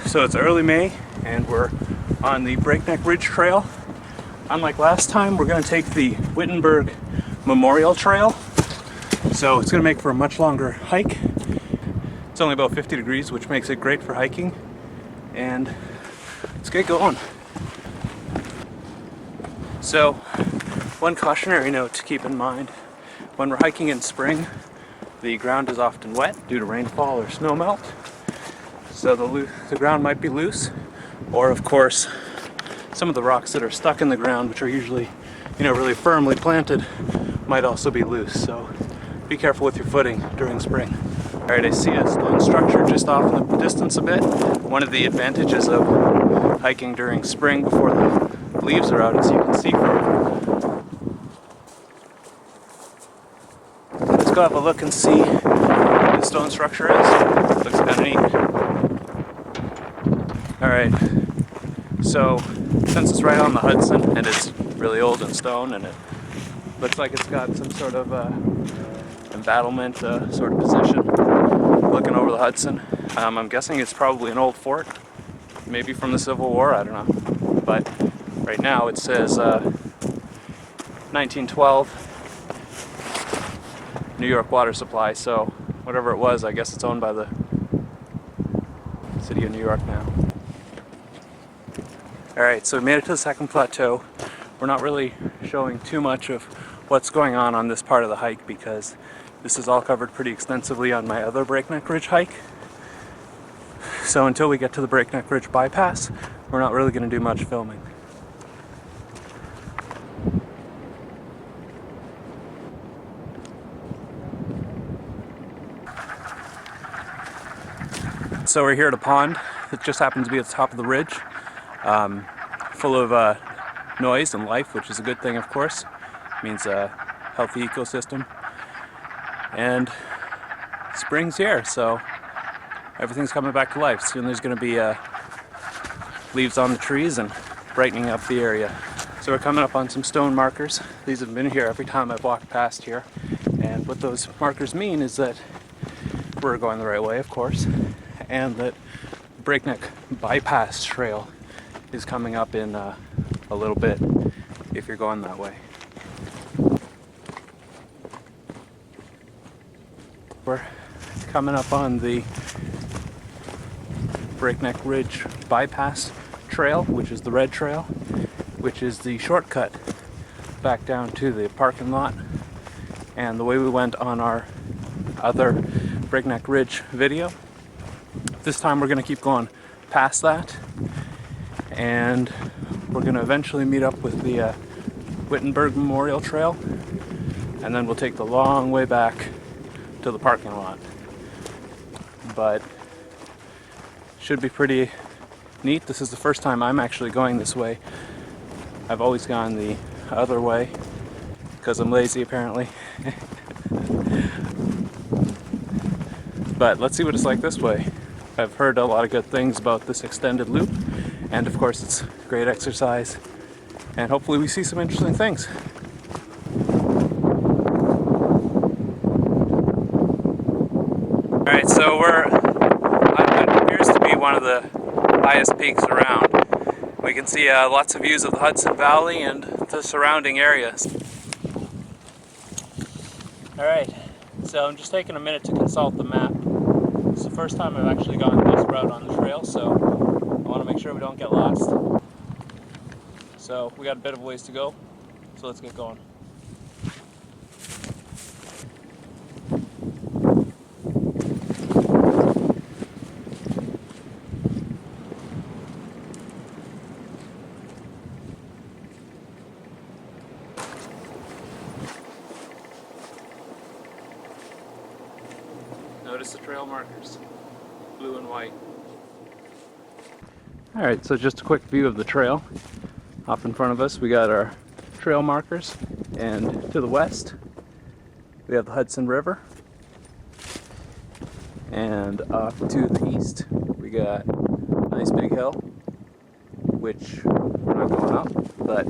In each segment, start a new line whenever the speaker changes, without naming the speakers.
So it's early May and we're on the Breakneck Ridge Trail. Unlike last time, we're going to take the Wilkinson Memorial Trail. So it's going to make for a much longer hike. It's only about 50 degrees, which makes it great for hiking. And let's get going. So, one cautionary note to keep in mind: when we're hiking in spring, the ground is often wet due to rainfall or snowmelt. So the ground might be loose, or of course, some of the rocks that are stuck in the ground, which are usually, really firmly planted, might also be loose. So be careful with your footing during spring. Alright, I see a stone structure just off in the distance a bit. One of the advantages of hiking during spring before the leaves are out is you can see further. Let's go have a look and see what the stone structure is. Looks kind of neat. Alright, so since it's right on the Hudson and it's really old and stone, and it looks like it's got some sort of embattlement sort of position looking over the Hudson. I'm guessing it's probably an old fort, maybe from the Civil War, I don't know. But right now it says 1912 New York water supply, so whatever it was, I guess it's owned by the city of New York now. Alright, so we made it to the second plateau. We're not really showing too much of what's going on this part of the hike because this is all covered pretty extensively on my other Breakneck Ridge hike. So until we get to the Breakneck Ridge bypass, we're not really going to do much filming. So we're here at a pond that just happens to be at the top of the ridge, full of noise and life, which is a good thing, of course. It means a healthy ecosystem. And spring's here, so everything's coming back to life. Soon there's going to be leaves on the trees and brightening up the area. So we're coming up on some stone markers. These have been here every time I've walked past here. And what those markers mean is that we're going the right way, of course, and that Breakneck Bypass Trail is coming up in a little bit if you're going that way. We're coming up on the Breakneck Ridge Bypass Trail, which is the red trail, which is the shortcut back down to the parking lot and the way we went on our other Breakneck Ridge video. This time we're going to keep going past that, and we're going to eventually meet up with the Wilkinson Memorial Trail, and then we'll take the long way back to the parking lot. But should be pretty neat. This is the first time I'm actually going this way. I've always gone the other way because I'm lazy, apparently. But let's see what it's like this way. I've heard a lot of good things about this extended loop, and of course it's great exercise, and hopefully we see some interesting things. Alright, so we're on what appears to be one of the highest peaks around. We can see lots of views of the Hudson Valley and the surrounding areas. Alright, so I'm just taking a minute to consult the map. It's the first time I've actually gone this route on the trail, so I want to make sure we don't get lost. So we got a bit of ways to go, so let's get going. Notice the trail markers, blue and white. Alright, so just a quick view of the trail. Off in front of us we got our trail markers, and to the west we have the Hudson River, and off to the east we got a nice big hill, which we're not going up, but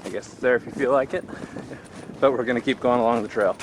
I guess it's there if you feel like it. But we're going to keep going along the trail.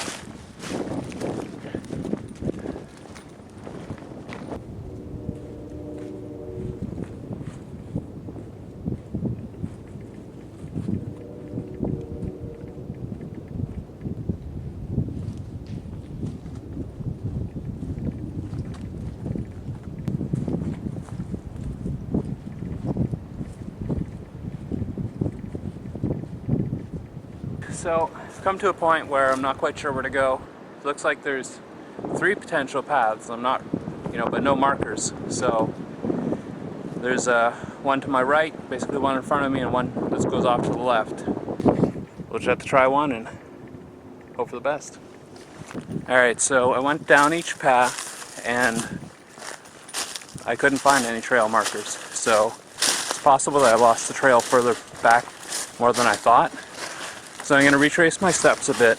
so I've come to a point where I'm not quite sure where to go. It looks like there's 3 potential paths. I'm not, but no markers. So there's one to my right, basically one in front of me, and one that goes off to the left. We'll just have to try one and hope for the best. Alright, so I went down each path and I couldn't find any trail markers. So it's possible that I lost the trail further back more than I thought. So I'm going to retrace my steps a bit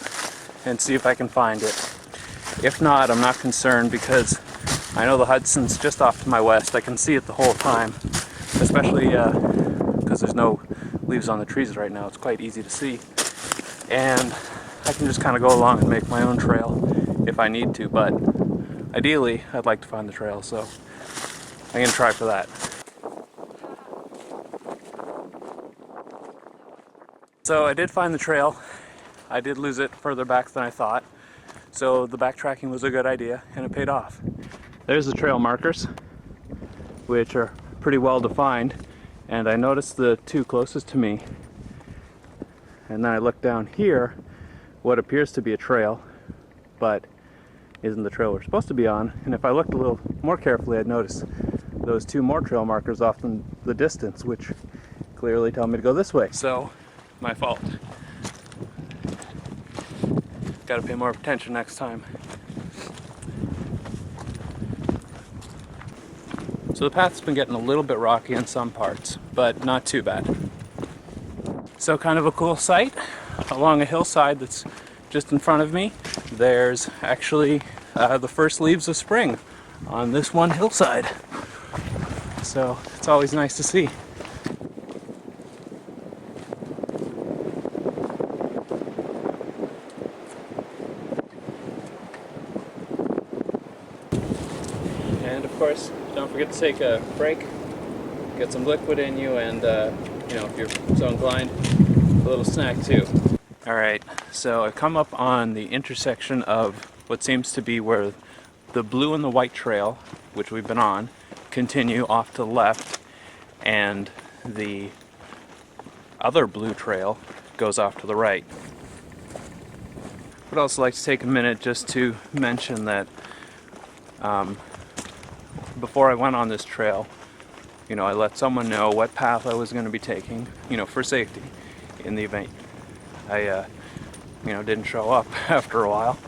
and see if I can find it. If not, I'm not concerned because I know the Hudson's just off to my west. I can see it the whole time, especially because there's no leaves on the trees right now. It's quite easy to see. And I can just kind of go along and make my own trail if I need to, but ideally I'd like to find the trail, so I'm going to try for that. So I did find the trail. I did lose it further back than I thought, so the backtracking was a good idea and it paid off. There's the trail markers, which are pretty well defined, and I noticed the 2 closest to me, and then I looked down here, what appears to be a trail, but isn't the trail we're supposed to be on. And if I looked a little more carefully, I'd notice those 2 more trail markers off in the distance, which clearly tell me to go this way. So, my fault. Gotta pay more attention next time. So the path's been getting a little bit rocky in some parts, but not too bad. So kind of a cool sight. Along a hillside that's just in front of me, there's actually the first leaves of spring on this one hillside. So it's always nice to see. And of course, don't forget to take a break, get some liquid in you, and if you're so inclined, a little snack too. Alright, so I've come up on the intersection of what seems to be where the blue and the white trail, which we've been on, continue off to the left, and the other blue trail goes off to the right. I'd also like to take a minute just to mention that before I went on this trail, I let someone know what path I was going to be taking, for safety, in the event I, didn't show up after a while.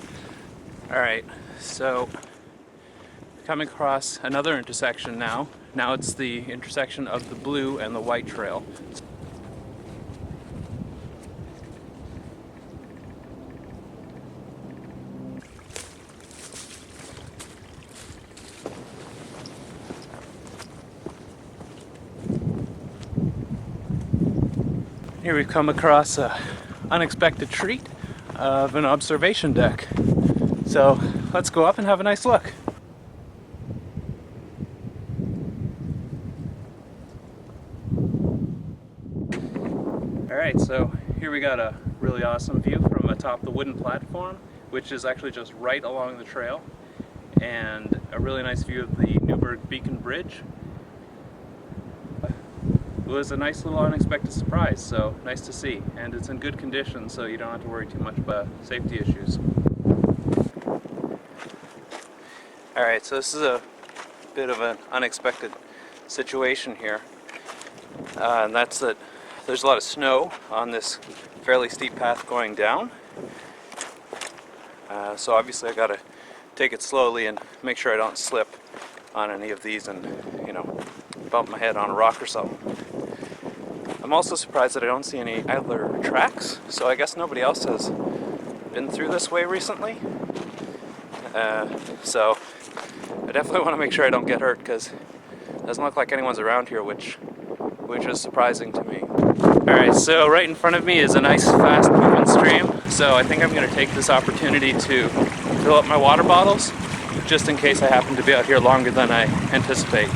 Alright, so coming across another intersection now. Now it's the intersection of the blue and the white trail. Here we've come across an unexpected treat of an observation deck. So let's go up and have a nice look. Alright, so here we got a really awesome view from atop the wooden platform, which is actually just right along the trail, and a really nice view of the Newburgh-Beacon Bridge. It was a nice little unexpected surprise, so nice to see. And it's in good condition, so you don't have to worry too much about safety issues. Alright, so this is a bit of an unexpected situation here. And that's that there's a lot of snow on this fairly steep path going down. So obviously I gotta take it slowly and make sure I don't slip on any of these and, bump my head on a rock or something. I'm also surprised that I don't see any idler tracks, so I guess nobody else has been through this way recently. So I definitely want to make sure I don't get hurt, because it doesn't look like anyone's around here, which is surprising to me. Alright, so right in front of me is a nice fast moving stream, so I think I'm going to take this opportunity to fill up my water bottles, just in case I happen to be out here longer than I anticipate.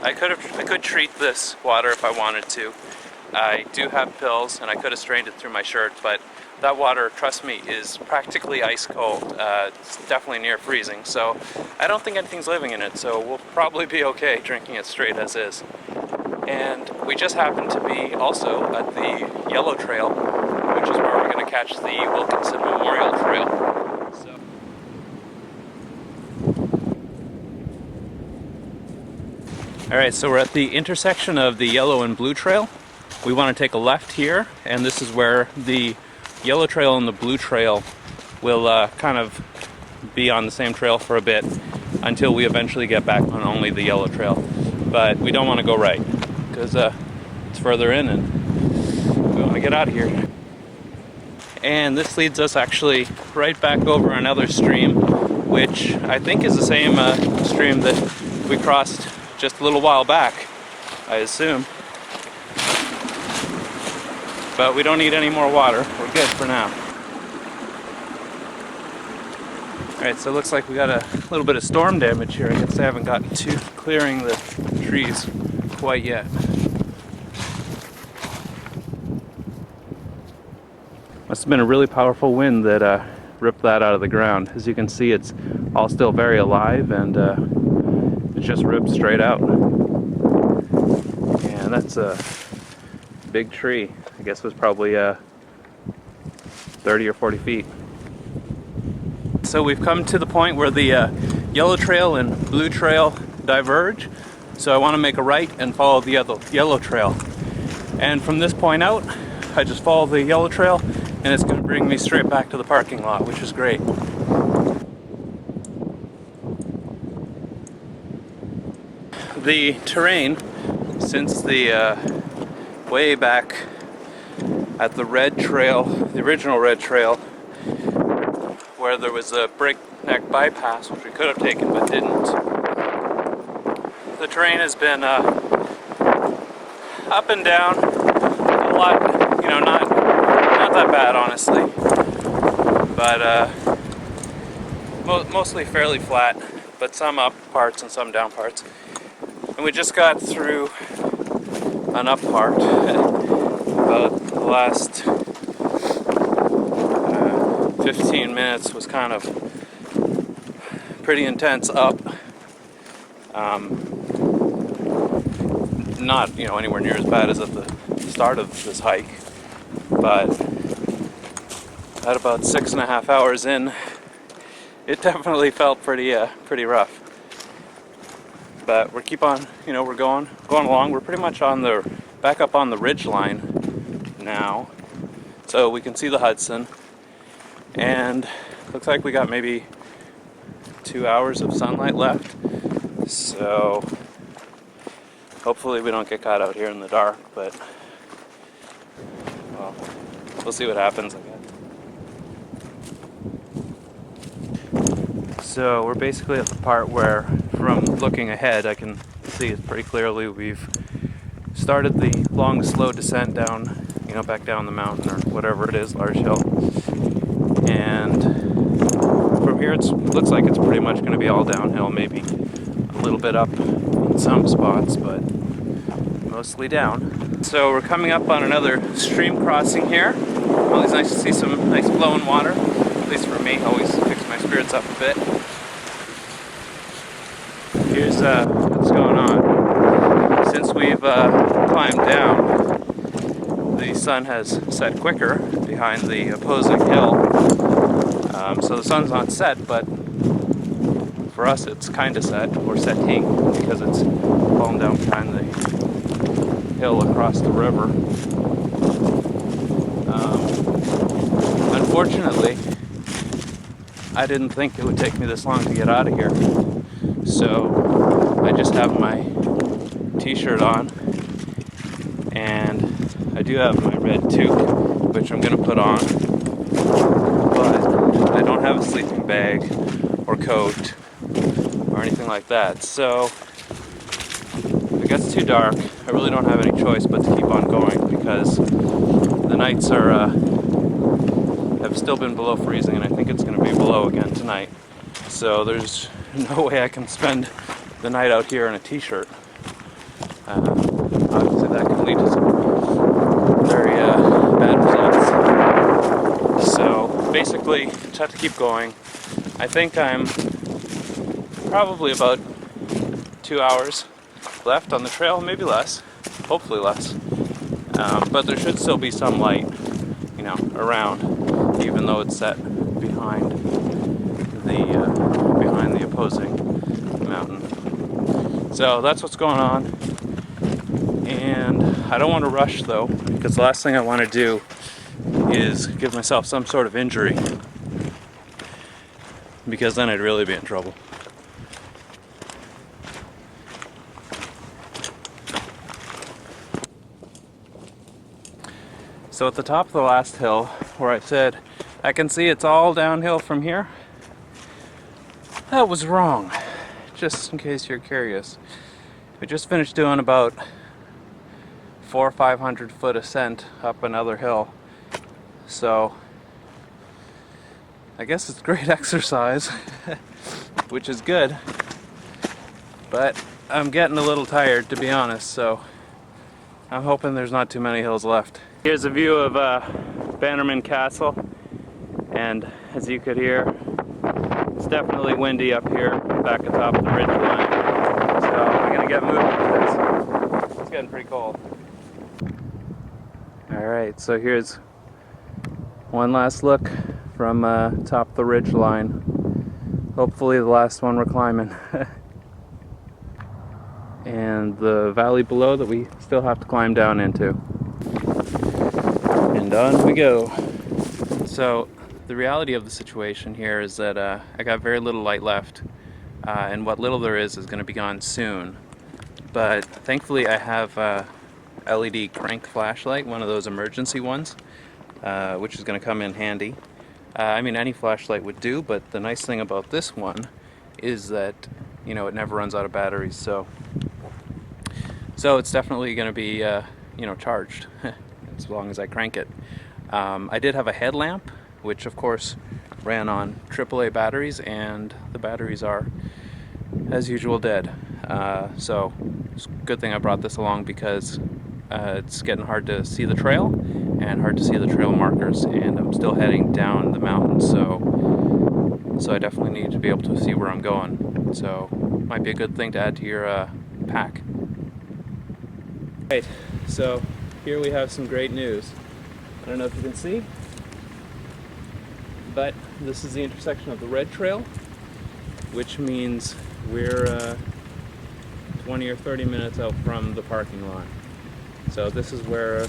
I could treat this water if I wanted to. I do have pills, and I could have strained it through my shirt, but that water, trust me, is practically ice cold. It's definitely near freezing, so I don't think anything's living in it, so we'll probably be okay drinking it straight as is. And we just happened to be also at the yellow trail, which is where to catch the Wilkinson Memorial Trail. Alright, so we're at the intersection of the yellow and blue trail. We want to take a left here, and this is where the yellow trail and the blue trail will kind of be on the same trail for a bit until we eventually get back on only the yellow trail. But we don't want to go right because it's further in and we want to get out of here. And this leads us actually right back over another stream, which I think is the same stream that we crossed just a little while back, I assume. But we don't need any more water. We're good for now. Alright, so it looks like we got a little bit of storm damage here. I guess they haven't gotten to clearing the trees quite yet. Must have been a really powerful wind that ripped that out of the ground. As you can see, it's all still very alive, and it just ripped straight out. And that's a big tree. I guess it was probably 30 or 40 feet. So we've come to the point where the yellow trail and blue trail diverge. So I want to make a right and follow the yellow trail. And from this point out, I just follow the yellow trail, and it's going to bring me straight back to the parking lot, which is great. The terrain, since the way back at the red trail, the original red trail, where there was a breakneck bypass, which we could have taken but didn't, the terrain has been up and down a lot, you know, not that bad, honestly, but mostly fairly flat, but some up parts and some down parts. And we just got through an up part. About the last 15 minutes was kind of pretty intense up. Not, you know, anywhere near as bad as at the start of this hike, but at about 6.5 hours in, it definitely felt pretty rough. But we're we're going along. We're pretty much back up on the ridge line now, so we can see the Hudson, and looks like we got maybe 2 hours of sunlight left. So hopefully we don't get caught out here in the dark, but well, we'll see what happens, I guess. So we're basically at the part where, from looking ahead, I can see it pretty clearly. We've started the long, slow descent down, back down the mountain or whatever it is, large hill. And from here, it looks like it's pretty much going to be all downhill, maybe a little bit up in some spots, but mostly down. So we're coming up on another stream crossing here. Always nice to see some nice flowing water, at least for me. Always picks my spirits up a bit. Here's what's going on. Since we've climbed down, the sun has set quicker behind the opposing hill. So the sun's not set, but for us it's kind of set, or setting, because it's falling down behind the hill across the river. Unfortunately, I didn't think it would take me this long to get out of here. So I just have my t-shirt on, and I do have my red toque, which I'm going to put on, but I don't have a sleeping bag or coat or anything like that. So if it gets too dark, I really don't have any choice but to keep on going, because the nights have still been below freezing, and I think it's going to be below again tonight. So there's no way I can spend the night out here in a t-shirt. Obviously that can lead to some very bad results. So basically, just have to keep going. I think I'm probably about 2 hours left on the trail, maybe less, hopefully less. But there should still be some light, around, even though it's set behind the opposing mountain. So that's what's going on, and I don't want to rush though, because the last thing I want to do is give myself some sort of injury, because then I'd really be in trouble. So at the top of the last hill, where I said I can see it's all downhill from here, that was wrong, just in case you're curious. We just finished doing about 400 or 500 foot ascent up another hill, so I guess it's great exercise, which is good, but I'm getting a little tired, to be honest, so I'm hoping there's not too many hills left. Here's a view of Bannerman Castle, and as you could hear, it's definitely windy up here back atop the ridge line, so we're gonna get moving with this. It's getting pretty cold. Alright, so here's one last look from top the ridge line. Hopefully the last one we're climbing. And the valley below that we still have to climb down into. And on we go. So the reality of the situation here is that I got very little light left, and what little there is going to be gone soon. But thankfully I have a LED crank flashlight, one of those emergency ones, which is going to come in handy. I mean, any flashlight would do, but the nice thing about this one is that, it never runs out of batteries, so it's definitely going to be charged as long as I crank it. I did have a headlamp, which of course ran on AAA batteries, and the batteries are, as usual, dead. So it's a good thing I brought this along, because it's getting hard to see the trail and hard to see the trail markers, and I'm still heading down the mountain, so I definitely need to be able to see where I'm going. So might be a good thing to add to your pack. Right, so here we have some great news. I don't know if you can see, but this is the intersection of the red trail, which means we're 20 or 30 minutes out from the parking lot. So this is where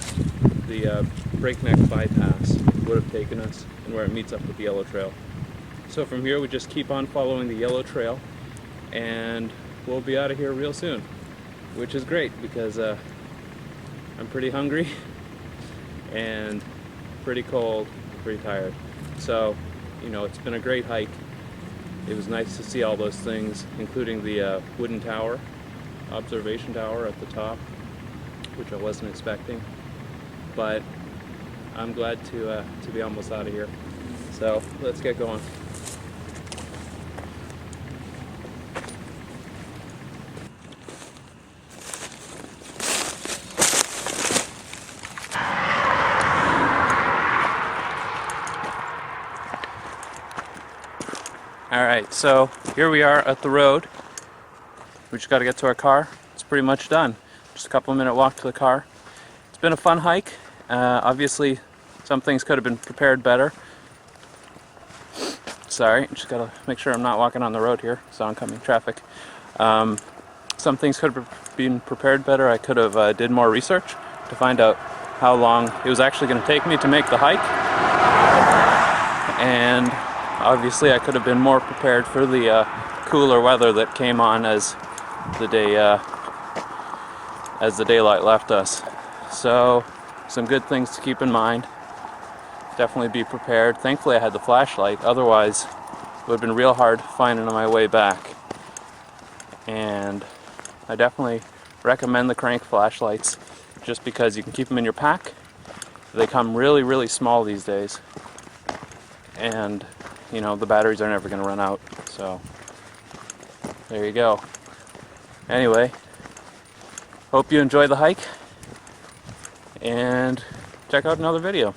the Breakneck bypass would have taken us, and where it meets up with the yellow trail. So from here we just keep on following the yellow trail, and we'll be out of here real soon, which is great, because I'm pretty hungry and pretty cold, pretty tired. So, it's been a great hike. It was nice to see all those things, including the wooden tower, observation tower at the top, which I wasn't expecting. But I'm glad to be almost out of here. So let's get going. Alright, so here we are at the road. We just got to get to our car. It's pretty much done. Just a couple of minute walk to the car. It's been a fun hike. Obviously, some things could have been prepared better. Sorry, just got to make sure I'm not walking on the road here. It's oncoming traffic. Some things could have been prepared better. I could have did more research to find out how long it was actually going to take me to make the hike. And obviously I could have been more prepared for the cooler weather that came on as the daylight left us. So some good things to keep in mind. Definitely be prepared. Thankfully I had the flashlight, otherwise it would have been real hard finding my way back. And I definitely recommend the crank flashlights, just because you can keep them in your pack. They come really, really small these days, and the batteries are never going to run out. So there you go. Anyway, hope you enjoy the hike, and check out another video.